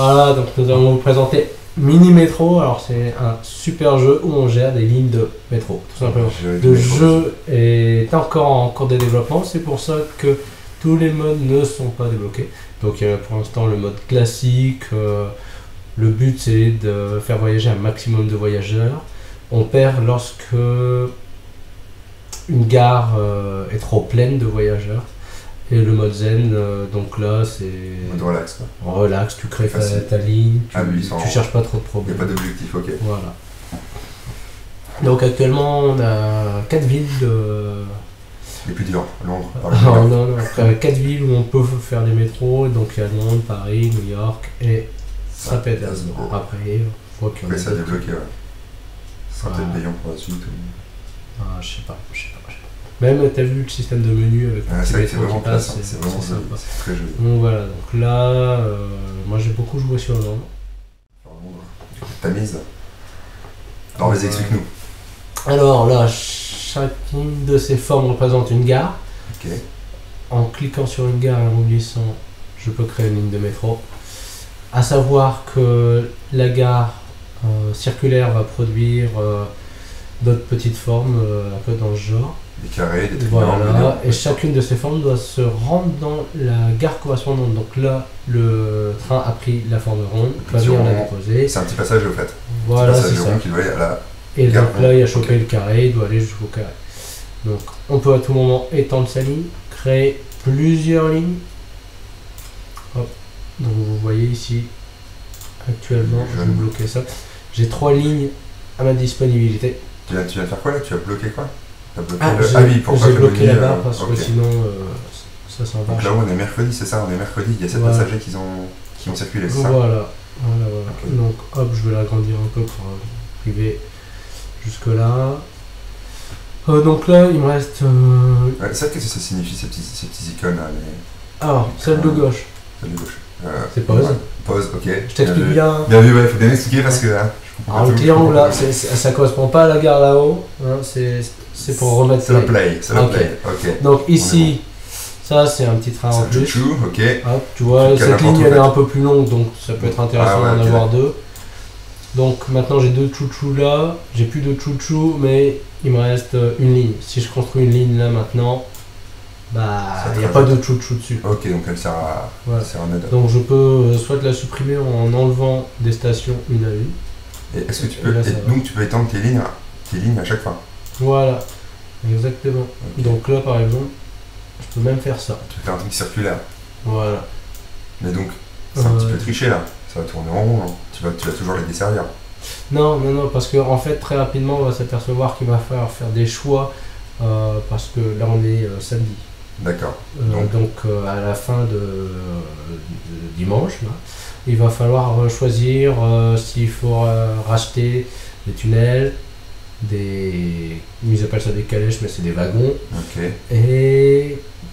Voilà, donc nous allons vous présenter Mini Métro. Alors c'est un super jeu où on gère des lignes de métro, tout simplement. Le jeu est encore en cours de développement, c'est pour ça que tous les modes ne sont pas débloqués. Donc il y a pour l'instant le mode classique. Le but c'est de faire voyager un maximum de voyageurs. On perd lorsque une gare est trop pleine de voyageurs. Et le mode zen, donc là c'est... Mode relax quoi. Relax, tu crées ta ligne, tu cherches pas trop de Il problèmes. n'y a pas d'objectif, ok. Voilà. Donc actuellement on a 4 villes de... Les plus durs, Londres, non, 4 villes où on peut faire des métros, donc il y a Londres, Paris, New York et Saint-Pétersbourg. Après, il faut qu'il y en ait ça d'autres. débloqué, ouais. Ça sera peut-être payant pour la suite. Ah, je sais pas. Même, t'as vu le système de menu avec c'est vrai que c'est métros vraiment qui passent, classe, c'est vraiment sympa. c'est très joli. Donc voilà, donc là, moi j'ai beaucoup joué sur Londres. Ta mise. Alors vas-y, explique-nous. Alors là, chacune de ces formes représente une gare. Ok. En cliquant sur une gare et en remplissant, je peux créer une ligne de métro. À savoir que la gare circulaire va produire d'autres petites formes un peu dans ce genre. Des carrés, des triangles. Voilà, et chacune de ces formes doit se rendre dans la gare correspondante. Donc là, le train a pris la forme ronde, va venir la déposer. C'est un petit passage au fait. Voilà, c'est ça. Qui doit aller à la et gare donc là, il a chopé le carré, il doit aller jusqu'au carré. Donc on peut à tout moment étendre sa ligne, créer plusieurs lignes. Hop. Donc vous voyez ici, actuellement, je vais bloquer ça. J'ai 3 lignes à ma disponibilité. Tu viens de faire quoi là? Tu as bloqué quoi? J'ai bloqué la barre parce que sinon ça s'en va. Donc là on est mercredi, c'est ça, on est mercredi, il y a 7 passagers qui ont circulé, c'est ça? Voilà. Okay. Donc hop, je vais l'agrandir un peu pour arriver jusque là. Donc là il me reste... ça, qu'est-ce que ça signifie ces petits icônes là Alors, celle de gauche. Celle de gauche. C'est pause. Pause, ok. Je t'explique bien. Bien vu, il faut bien expliquer parce que là... Alors le triangle là, ça correspond pas à la gare là-haut, hein, c'est pour remettre... C'est le play, ok. Donc ici, ça c'est un petit train en plus. Chouchou, ok. Hop, tu vois, cette ligne elle est un peu plus longue, donc ça peut être intéressant d'en avoir deux. Donc maintenant j'ai 2 chouchous là, j'ai plus de chouchous, mais il me reste une ligne. Si je construis une ligne là maintenant, bah il n'y a pas de chouchou dessus. Ok, donc elle sert à add-on. Donc je peux soit la supprimer en enlevant des stations une à une. Et est-ce que tu peux, donc tu peux étendre tes lignes à chaque fois? Voilà, exactement. Okay. Donc là par exemple, je peux même faire ça. Tu peux faire un truc circulaire. Voilà. Mais donc, c'est un petit peu triché là. Ça va tourner en rond, hein. Tu vas toujours les desservir. Non, parce que en fait très rapidement on va s'apercevoir qu'il va falloir faire des choix parce que là on est samedi. D'accord. Donc à la fin de dimanche, là, il va falloir choisir s'il faut racheter des tunnels, ils appellent ça des calèches mais c'est des wagons,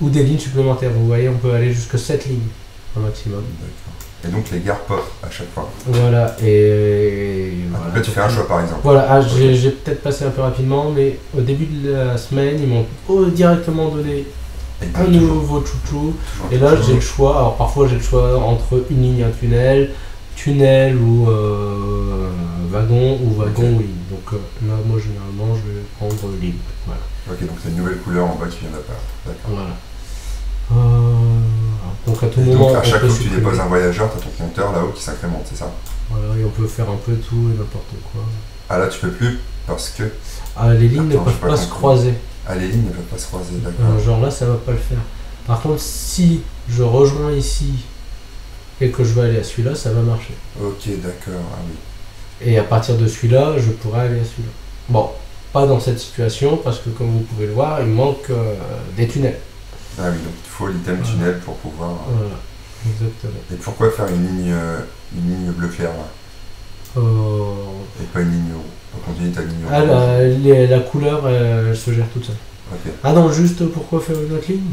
ou des lignes supplémentaires. Vous voyez, on peut aller jusqu'à 7 lignes au maximum. Et donc les gares pop à chaque fois. Voilà, et voilà, là tu fais un choix par exemple. Voilà, j'ai peut-être passé un peu rapidement, mais au début de la semaine, ils m'ont directement donné un nouveau chouchou. Et là j'ai le choix, alors parfois j'ai le choix entre une ligne et un tunnel ou wagon ou ligne. Donc là moi généralement je vais prendre ligne. Voilà. Ok, donc c'est une nouvelle couleur en bas qui vient d'apparaître. D'accord. Voilà. Donc à tout moment. Donc à chaque fois que tu déposes un voyageur, tu as ton compteur là-haut qui s'incrémente, c'est ça? Voilà, et on peut faire un peu tout et n'importe quoi. Ah là tu peux plus parce que... Ah, les lignes ne peuvent pas se croiser. Ah, les lignes ne peuvent pas se croiser, d'accord. Genre là ça va pas le faire. Par contre si je rejoins ici et que je veux aller à celui-là, ça va marcher. Ok, d'accord, ah oui. Et à partir de celui-là, je pourrais aller à celui-là. Bon, pas dans cette situation parce que comme vous pouvez le voir, il manque des tunnels. Ah oui, donc il faut l'item tunnel pour pouvoir... Voilà, exactement. Et pourquoi faire une ligne bleu clair là? Et pas une ligne rouge? Pour continuer ta ligne rouge. La couleur, elle se gère toute seule. Okay. Ah non, juste pourquoi faire une autre ligne?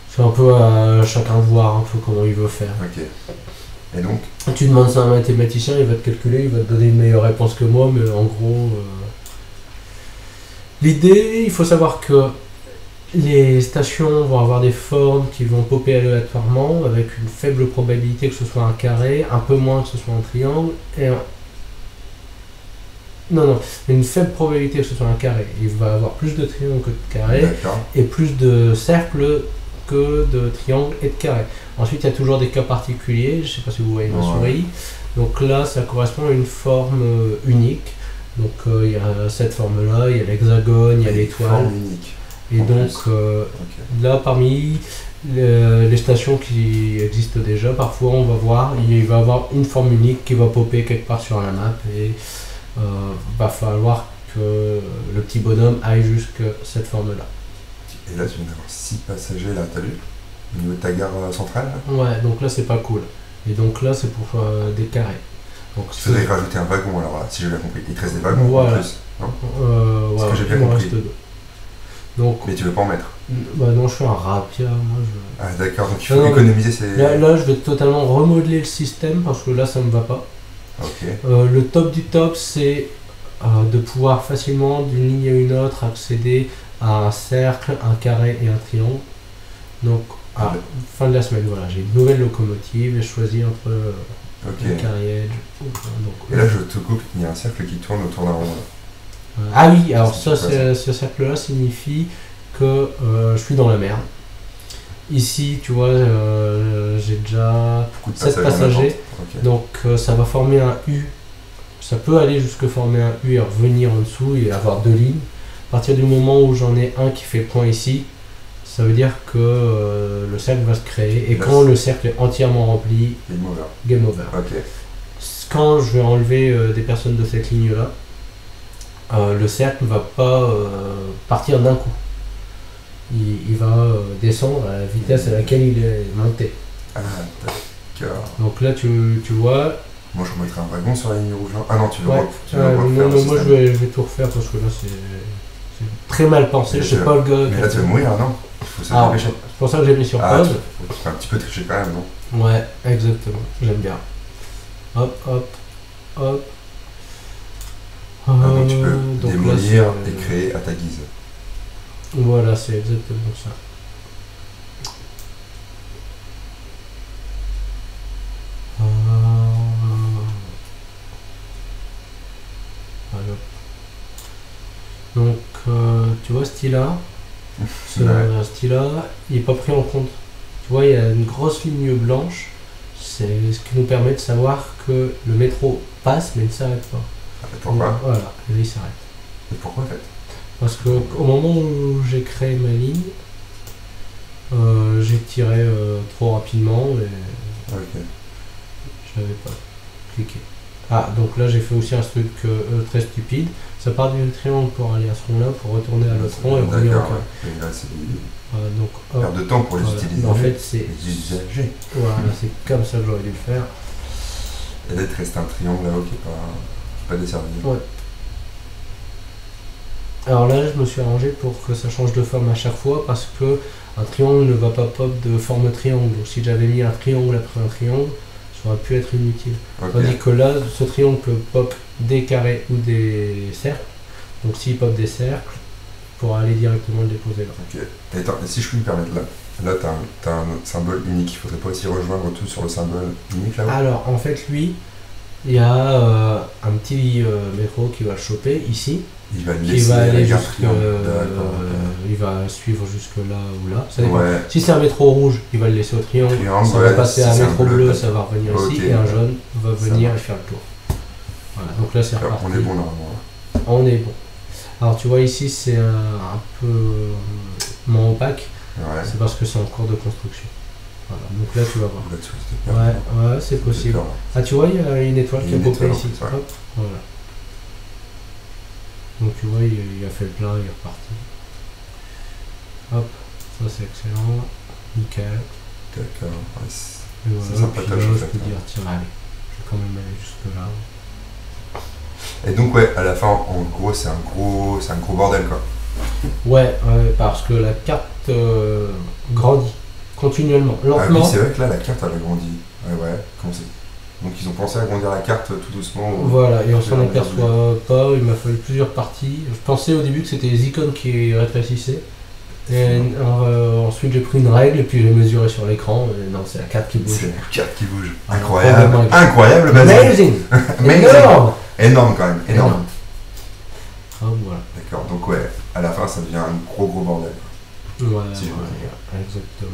C'est un peu à chacun de voir un peu comment il veut faire. Ok. Et donc tu demandes ça à un mathématicien, il va te calculer, il va te donner une meilleure réponse que moi, mais en gros... L'idée, il faut savoir que Les stations vont avoir des formes qui vont popper aléatoirement avec une faible probabilité que ce soit un carré, un peu moins que ce soit un triangle, une faible probabilité que ce soit un carré. Il va avoir plus de triangles que de carrés et plus de cercles que de triangles et de carrés. Ensuite, il y a toujours des cas particuliers, je ne sais pas si vous voyez ma souris. Donc là, ça correspond à une forme unique. Donc il y a cette forme-là, il y a l'hexagone, il y a l'étoile. Et donc là, parmi les stations qui existent déjà, parfois on va voir, il va y avoir une forme unique qui va popper quelque part sur la map et va falloir que le petit bonhomme aille jusqu'à cette forme-là. Et là, tu viens d'avoir 6 passagers, là, t'as vu? Au niveau de ta gare centrale là. Ouais, donc là, c'est pas cool. Et donc là, c'est pour des carrés. Donc, il faudrait rajouter un wagon, alors là, si j'ai bien compris. Il te reste des wagons en plus, non? Voilà, que j'ai bien compris. Donc, mais tu veux pas en mettre? Bah non, je suis un rapia, moi je... Ah d'accord, donc il faut économiser ces... Là, je vais totalement remodeler le système parce que là, ça me va pas. Le top du top, c'est de pouvoir facilement, d'une ligne à une autre, accéder à un cercle, un carré et un triangle. Donc, à fin de la semaine, voilà, j'ai une nouvelle locomotive et je choisis entre le carriage. Et là, je te coupe, il y a un cercle qui tourne autour d'un rond. Ah oui, alors ça, ce cercle-là signifie que je suis dans la merde. Ici, tu vois, j'ai déjà 7 passagers, donc ça va former un U. Ça peut aller jusque former un U et revenir en dessous et avoir 2 lignes. À partir du moment où j'en ai un qui fait point ici, ça veut dire que le cercle va se créer. Et quand le cercle est entièrement rempli, game over. Quand je vais enlever des personnes de cette ligne-là, le cercle ne va pas partir d'un coup. Il va descendre à la vitesse à laquelle il est monté. Ah, d'accord. Donc là, tu vois... Moi, je remettrai un wagon sur la ligne rouge. Ah non, tu veux non, moi, je vais tout refaire parce que là, c'est très mal pensé. Je sais pas le gars... Mais là, tu vas mourir, non? C'est pour ça que j'ai mis sur pause. Tu fais un petit peu tricher quand même, non? Ouais, exactement. J'aime bien. Hop, hop, hop. Donc tu peux démolir et créer à ta guise. Voilà, c'est exactement ça. Voilà. Donc, tu vois ce style-là, il n'est pas pris en compte. Tu vois, il y a une grosse ligne blanche. C'est ce qui nous permet de savoir que le métro passe, mais ne s'arrête pas. Pourquoi? Voilà, et là il s'arrête. Et pourquoi en fait? Parce qu'au moment où j'ai créé ma ligne, j'ai tiré trop rapidement et je n'avais pas cliqué. Ah, donc là j'ai fait aussi un truc très stupide. Ça part du triangle pour aller à ce rond-là, pour retourner à l'autre rond et revenir encore. Et là c'est donc, perte de temps pour les utiliser. En fait, c'est voilà, c'est comme ça que j'aurais dû le faire. Et là il te reste un triangle là-haut qui n'est pas desservi. Ouais. Alors là, je me suis arrangé pour que ça change de forme à chaque fois parce que un triangle ne va pas pop de forme triangle. Donc si j'avais mis un triangle après un triangle, ça aurait pu être inutile. Tandis que là, ce triangle peut pop des carrés ou des cercles. Donc s'il pop des cercles, il pourra aller directement le déposer là. Et attends, si je puis me permettre, là tu as un symbole unique. Il faudrait pas aussi rejoindre tout sur le symbole unique là-haut? Alors en fait, lui, il y a un petit métro qui va le choper ici. Il va aller il va suivre jusque là ou là. Ça dépend. Si c'est un métro rouge, il va le laisser au triangle. Ça va passer à un métro bleu, ça va revenir ici. Et un jaune va venir et faire le tour. Voilà, donc là c'est reparti. On est bon normalement. On est bon. Alors tu vois ici c'est un peu moins opaque. C'est parce que c'est en cours de construction. Voilà, donc là tu vas voir. Ouais, c'est possible. Ah tu vois, il y a une étoile qui est popée ici. Hop, voilà. Donc tu vois, il a fait le plein, il est reparti. Hop, ça c'est excellent. Nickel. D'accord. Et voilà, puis là, je peux dire, tiens, allez, je vais quand même aller jusque là. Et donc ouais, à la fin, en gros, c'est un gros bordel quoi. Ouais, parce que la carte grandit continuellement, lentement. Ah oui, c'est vrai que là, la carte elle a grandi. Ouais, comment c'est? Donc ils ont pensé à agrandir la carte tout doucement. Voilà, et on s'en aperçoit pas, il m'a fallu plusieurs parties. Je pensais au début que c'était les icônes qui rétrécissaient, Et ensuite j'ai pris une règle et puis j'ai mesuré sur l'écran. Non, c'est la carte qui bouge. C'est la carte qui bouge. Incroyable. Incroyable, Amazing. Énorme. Énorme quand même. Énorme. Ah, voilà. D'accord, donc ouais, à la fin ça devient un gros bordel. Ouais, exactement.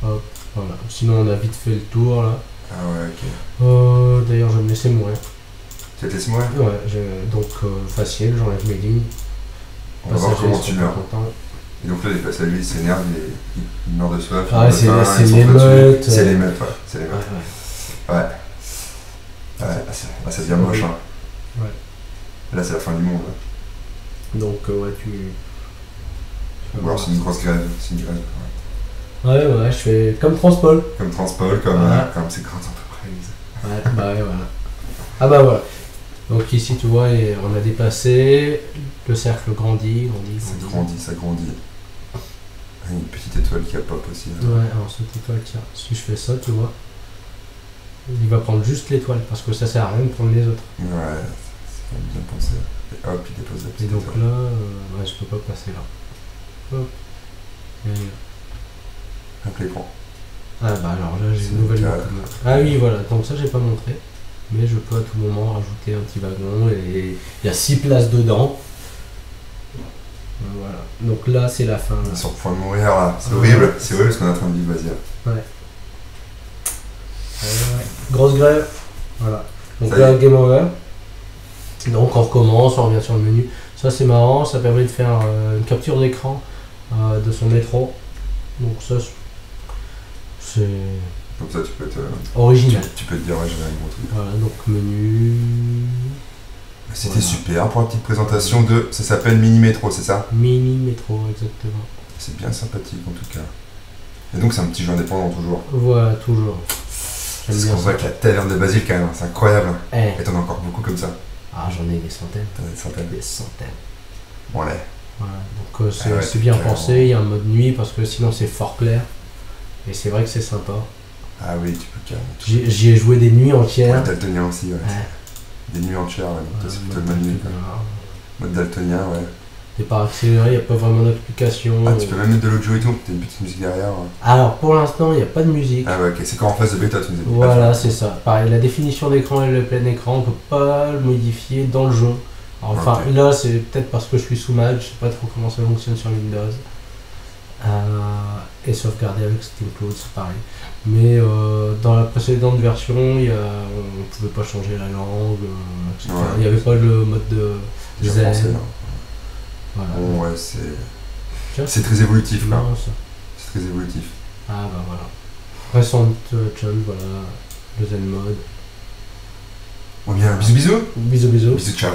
Hop. Voilà. Sinon on a vite fait le tour là. Ah ouais, ok. D'ailleurs je vais me laisser mourir. Tu vas te laisser mourir? Ouais, donc facile, j'enlève mes lignes. On va voir comment tu meurs. Et donc là, les passages, il s'énerve, il meurt de soif. Ah, c'est l'émeute. C'est l'émeute, ouais. C'est l'émeute. Ouais. Là, ça devient moche, hein. Ouais. Là, c'est la fin du monde. Là. Donc, ouais, ou alors, c'est une grosse grève. C'est une grève. Ouais, je fais comme Transpol. Comme Transpol, comme ces grandes entreprises. Ouais, voilà. Ah, bah voilà. Donc ici, tu vois, on a dépassé, le cercle grandit. Ça grandit. Une petite étoile qui a pop aussi. Là. Ouais, alors cette étoile, tiens, si je fais ça, tu vois, il va prendre juste l'étoile, parce que ça sert à rien de prendre les autres. Ouais, c'est quand même bien pensé. Et hop, il dépose la petite étoile. Et donc étoile. là, je peux pas passer là. Hop. Et... Hop, l'écran. Ah bah alors là, j'ai une nouvelle méthode. Ah oui, voilà, donc ça, j'ai pas montré. Mais je peux à tout moment rajouter un petit wagon et il y a 6 places dedans. Voilà. Donc là, c'est la fin. Ils sont au point de mourir là. C'est horrible. C'est horrible ce qu'on est en train de vivre, vas-y. Ouais. Grosse grève. Voilà. Donc là, game over. Donc on recommence, on revient sur le menu. Ça, c'est marrant. Ça permet de faire une capture d'écran de son métro. Donc ça, c'est... Comme ça, tu peux te... Original. Tu peux te dire, ouais, j'avais un gros truc. Voilà, donc menu... C'était super pour la petite présentation de... Ça s'appelle Mini Métro, c'est ça? Mini Métro, exactement. C'est bien sympathique en tout cas. Et donc c'est un petit jeu indépendant toujours? Voilà, toujours. C'est ce qu'on voit avec la taverne de Basile quand même, c'est incroyable. Et t'en as encore beaucoup comme ça? Ah, j'en ai des centaines. T'en as des centaines? Des centaines. Bon, allez. Voilà, donc c'est bien pensé, il y a un mode nuit parce que sinon c'est fort clair. Et c'est vrai que c'est sympa. Ah oui, tu peux carrément. J'y ai joué des nuits entières. Mode daltonien aussi, ouais. Des nuits entières, ouais. Donc c'est plutôt le mode nuit. Mode daltonien, ouais. T'es pas accéléré, il n'y a pas vraiment d'application. Ah, tu peux même mettre de l'audio et tout, t'as une petite musique derrière. Ouais. Alors pour l'instant, il n'y a pas de musique. Ah ouais, ok, c'est quand en phase de bêta, tu nous as dit. Voilà, c'est ça. Pareil, la définition d'écran et le plein écran, on peut pas le modifier dans le jeu. Alors, enfin, là, c'est peut-être parce que je suis sous Mac, je sais pas trop comment ça fonctionne sur Windows. Et sauvegarder avec Steam Cloud, c'est pareil. Mais dans la précédente version, on pouvait pas changer la langue, etc. Il n'y avait pas le mode de zen. Voilà. Bon, ouais, c'est très évolutif là. C'est très évolutif. Ah bah voilà. Récente change, voilà. Le zen mode. Bon bien, bisous bisous. Bisous bisous. Bisous, ciao.